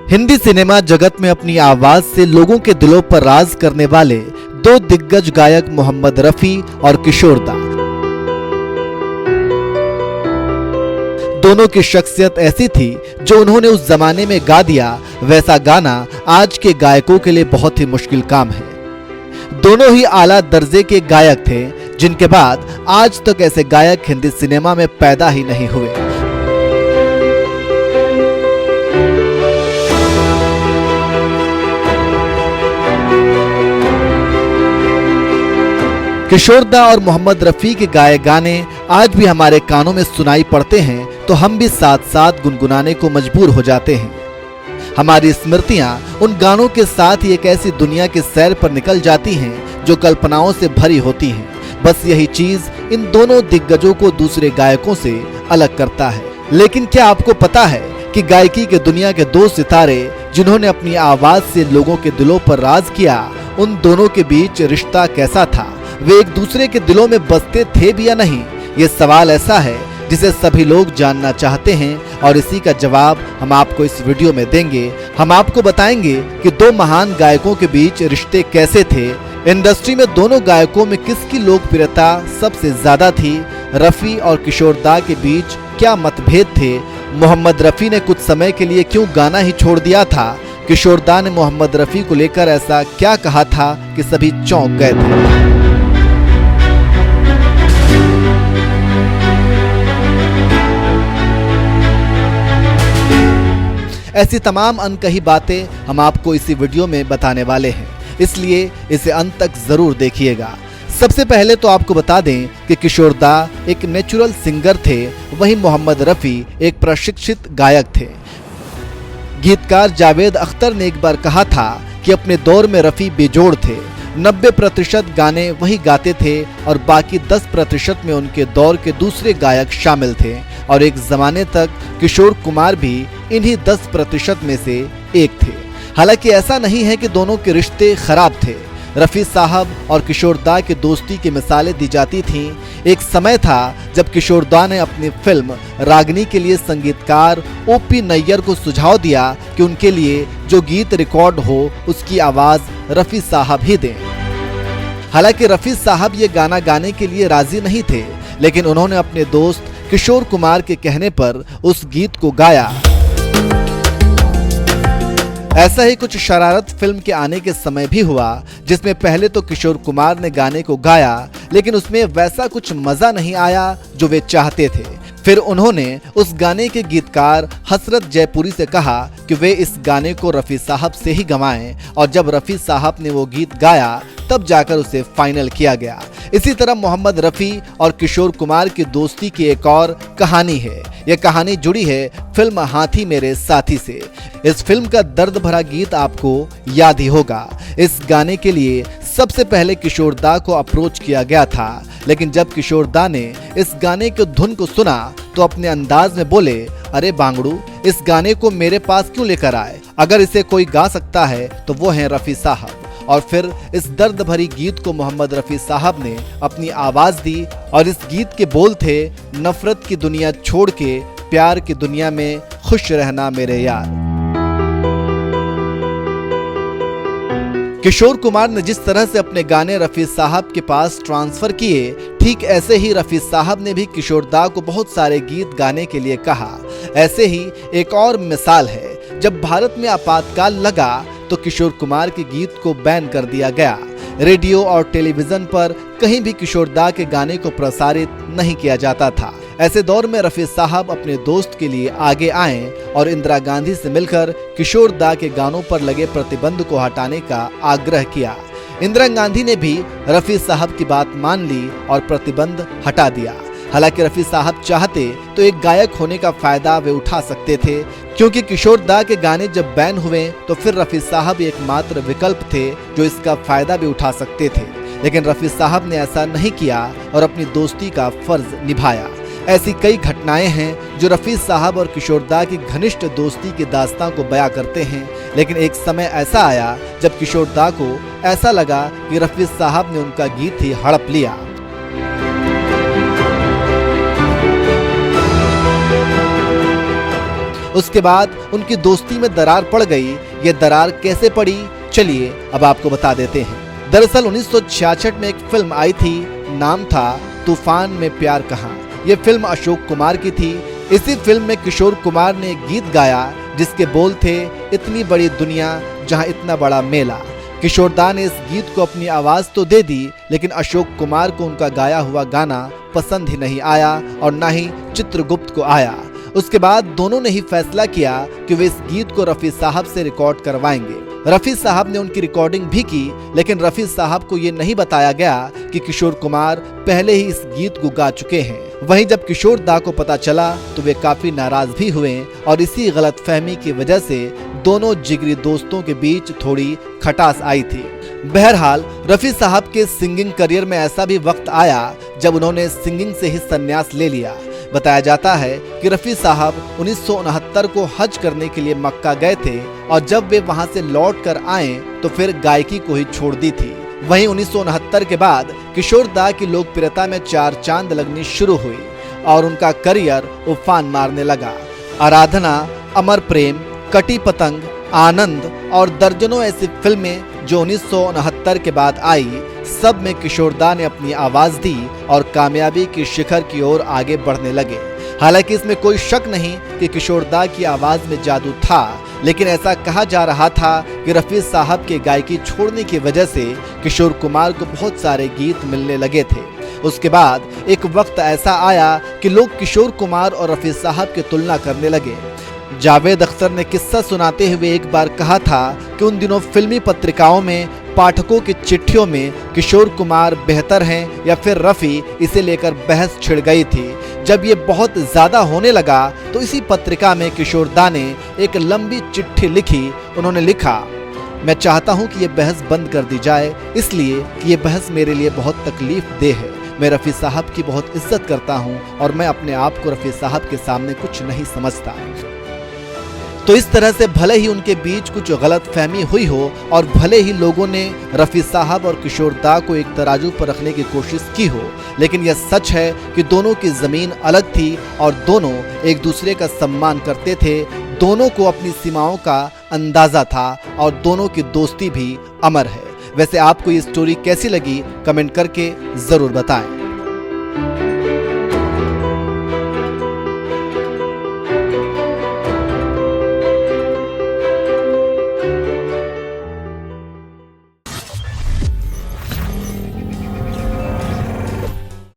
Hindi cinema जगत में अपनी आवाज से लोगों के दिलों पर राज करने वाले दो दिग्गज गायक मोहम्मद रफी और किशोर दा। दोनों की शख्सियत ऐसी थी जो उन्होंने उस जमाने में गा दिया, वैसा गाना आज के गायकों के लिए बहुत ही मुश्किल काम है। दोनों ही आला दर्जे के गायक थे, जिनके बाद आज तक ऐसे गायक हिंदी सिनेमा में पैदा ही नहीं हुए। किशोर दा और मोहम्मद रफी के गाए गाने आज भी हमारे कानों में सुनाई पड़ते हैं तो हम भी साथ साथ गुनगुनाने को मजबूर हो जाते हैं। हमारी स्मृतियां उन गानों के साथ ही एक ऐसी दुनिया की सैर पर निकल जाती हैं जो कल्पनाओं से भरी होती हैं। बस यही चीज इन दोनों दिग्गजों को दूसरे गायकों से अलग करता है। लेकिन क्या आपको पता है कि गायकी के दुनिया के दो सितारे जिन्होंने अपनी आवाज से लोगों के दिलों पर राज किया, उन दोनों के बीच रिश्ता कैसा था? वे एक दूसरे के दिलों में बसते थे भी या नहीं? ये सवाल ऐसा है जिसे सभी लोग जानना चाहते हैं और इसी का जवाब हम आपको इस वीडियो में देंगे। हम आपको बताएंगे कि दो महान गायकों के बीच रिश्ते कैसे थे, इंडस्ट्री में दोनों गायकों में किसकी लोकप्रियता सबसे ज्यादा थी, रफी और किशोर दा के बीच क्या मतभेद थे, मोहम्मद रफी ने कुछ समय के लिए क्यों गाना ही छोड़ दिया था, किशोर दा ने मोहम्मद रफी को लेकर ऐसा क्या कहा था कि सभी चौंक गए थे। ऐसी तमाम अनकही बातें हम आपको इसी वीडियो में बताने वाले हैं, इसलिए इसे अंत तक जरूर देखिएगा। सबसे पहले तो आपको बता दें कि किशोर दा एक नेचुरल सिंगर थे, वहीं मोहम्मद रफी एक प्रशिक्षित गायक थे। गीतकार जावेद अख्तर ने एक बार कहा था कि अपने दौर में रफी बेजोड़ थे। 90% गाने वही गाते थे और बाकी 10% में उनके दौर के दूसरे गायक शामिल थे और एक जमाने तक किशोर कुमार भी इन्हीं 10% में से एक थे। हालांकि ऐसा नहीं है कि दोनों के रिश्ते खराब थे। रफी साहब और किशोर दा की दोस्ती की मिसालें दी जाती थीं। एक समय था जब किशोर दा ने अपनी फिल्म रागनी के लिए संगीतकार ओपी नैयर को सुझाव दिया कि उनके लिए जो गीत रिकॉर्ड हो उसकी आवाज रफी साहब ही दें। हालांकि रफी साहब ये गाना गाने के लिए राजी नहीं थे, लेकिन उन्होंने अपने दोस्त किशोर कुमार के कहने पर उस गीत को गाया। ऐसा ही कुछ शरारत फिल्म के आने के समय भी हुआ, जिसमें पहले तो किशोर कुमार ने गाने को गाया, लेकिन उसमें वैसा कुछ मजा नहीं आया जो वे चाहते थे। फिर उन्होंने उस गाने के गीतकार हसरत जयपुरी से कहा कि वे इस गाने को रफी साहब से ही गवाएं, और जब रफी साहब ने वो गीत गाया तब जाकर उसे फाइनल किया गया। इसी तरह मोहम्मद रफी और किशोर कुमार की दोस्ती की एक और कहानी है। यह कहानी जुड़ी है फिल्म हाथी मेरे साथी से। इस फिल्म का दर्द भरा गीत आपको याद ही होगा। इस गाने के लिए सबसे पहले किशोर दा को अप्रोच किया गया था, लेकिन जब किशोर दा ने इस गाने की धुन को सुना तो अपने अंदाज में बोले, अरे बांगड़ू, इस गाने को मेरे पास क्यों लेकर आए? अगर इसे कोई गा सकता है तो वो हैं रफी साहब। और फिर इस दर्द भरी गीत को मोहम्मद रफी साहब ने अपनी आवाज दी और इस गीत के बोल थे, नफरत की दुनिया छोड़ के प्यार की दुनिया में खुश रहना मेरे यार। किशोर कुमार ने जिस तरह से अपने गाने रफी साहब के पास ट्रांसफर किए, ठीक ऐसे ही रफी साहब ने भी किशोर दा को बहुत सारे गीत गाने के लिए कहा। ऐसे ही एक और मिसाल है, जब भारत में आपातकाल लगा तो किशोर कुमार के गीत को बैन कर दिया गया। रेडियो और टेलीविजन पर कहीं भी किशोर दा के गाने को प्रसारित नहीं किया जाता था। ऐसे दौर में रफी साहब अपने दोस्त के लिए आगे आए और इंदिरा गांधी से मिलकर किशोर दा के गानों पर लगे प्रतिबंध को हटाने का आग्रह किया। इंदिरा गांधी ने भी रफी साहब की बात मान ली और प्रतिबंध हटा दिया। हालांकि रफी साहब चाहते तो एक गायक होने का फायदा वे उठा सकते थे, क्योंकि किशोर दा के गाने जब बैन हुए तो फिर रफी साहब एकमात्र विकल्प थे जो इसका फायदा भी उठा सकते थे। लेकिन रफी साहब ने ऐसा नहीं किया और अपनी दोस्ती का फर्ज निभाया। ऐसी कई घटनाएं हैं जो रफी साहब और किशोर दा की घनिष्ठ दोस्ती की दास्तां को बयां करते हैं। लेकिन एक समय ऐसा आया जब किशोर दा को ऐसा लगा कि रफी साहब ने उनका गीत ही हड़प लिया। उसके बाद उनकी दोस्ती में दरार पड़ गई। ये दरार कैसे पड़ी, चलिए अब आपको बता देते हैं। दरअसल 1966 में एक फिल्म आई थी, नाम था तूफान में प्यार कहाँ। ये फिल्म अशोक कुमार की थी। इसी फिल्म में किशोर कुमार ने एक गीत गाया जिसके बोल थे, इतनी बड़ी दुनिया जहां इतना बड़ा मेला। किशोर दा ने इस गीत को अपनी आवाज तो दे दी, लेकिन अशोक कुमार को उनका गाया हुआ गाना पसंद ही नहीं आया और ना ही चित्रगुप्त को आया। उसके बाद दोनों ने ही फैसला किया कि वे इस गीत को रफी साहब से रिकॉर्ड करवाएंगे। रफी साहब ने उनकी रिकॉर्डिंग भी की, लेकिन रफी साहब को ये नहीं बताया गया कि किशोर कुमार पहले ही इस गीत को गा चुके हैं। वहीं जब किशोर दा को पता चला तो वे काफी नाराज भी हुए और इसी गलतफहमी की वजह से दोनों जिगरी दोस्तों के बीच थोड़ी खटास आई थी। बहरहाल रफी साहब के सिंगिंग करियर में ऐसा भी वक्त आया जब उन्होंने सिंगिंग से ही संन्यास ले लिया। बताया जाता है कि रफी साहब 1969 को हज करने के लिए मक्का गए थे और जब वे वहां से लौट कर आए तो फिर गायकी को ही छोड़ दी थी। वहीं 1969 के बाद किशोर दा की लोकप्रियता में चार चांद लगनी शुरू हुई और उनका करियर उफान मारने लगा। आराधना, अमर प्रेम, कटी पतंग, आनंद और दर्जनों ऐसी फिल्में जो 1969 के बाद आई, सब में किशोर दा ने अपनी आवाज दी और कामयाबी की शिखर की ओर आगे बढ़ने लगे। हालांकि इसमें कोई शक नहीं कि किशोर दा की आवाज में जादू था, लेकिन ऐसा कहा जा रहा था कि रफी साहब के गायकी छोड़ने की वजह से किशोर कुमार को बहुत सारे गीत मिलने लगे थे। उसके बाद एक वक्त ऐसा आया कि लोग किशोर कुमार और रफी साहब की तुलना करने लगे। जावेद अख्तर ने किस्सा सुनाते हुए एक बार कहा था कि उन दिनों फिल्मी पत्रिकाओं में पाठकों की चिट्ठियों में किशोर कुमार बेहतर हैं या फिर रफी, इसे लेकर बहस छिड़ गई थी। जब ये बहुत ज्यादा होने लगा तो इसी पत्रिका में किशोर दा ने एक लंबी चिट्ठी लिखी। उन्होंने लिखा, मैं चाहता हूं कि ये बहस बंद कर दी जाए, इसलिए कि ये बहस मेरे लिए बहुत तकलीफ देह है। मैं रफी साहब की बहुत इज्जत करता हूं और मैं अपने आप को रफी साहब के सामने कुछ नहीं समझता। तो इस तरह से भले ही उनके बीच कुछ गलत फहमी हुई हो और भले ही लोगों ने रफी साहब और किशोर दा को एक तराजू पर रखने की कोशिश की हो, लेकिन यह सच है कि दोनों की जमीन अलग थी और दोनों एक दूसरे का सम्मान करते थे। दोनों को अपनी सीमाओं का अंदाजा था और दोनों की दोस्ती भी अमर है। वैसे आपको ये स्टोरी कैसी लगी, कमेंट करके जरूर बताएं।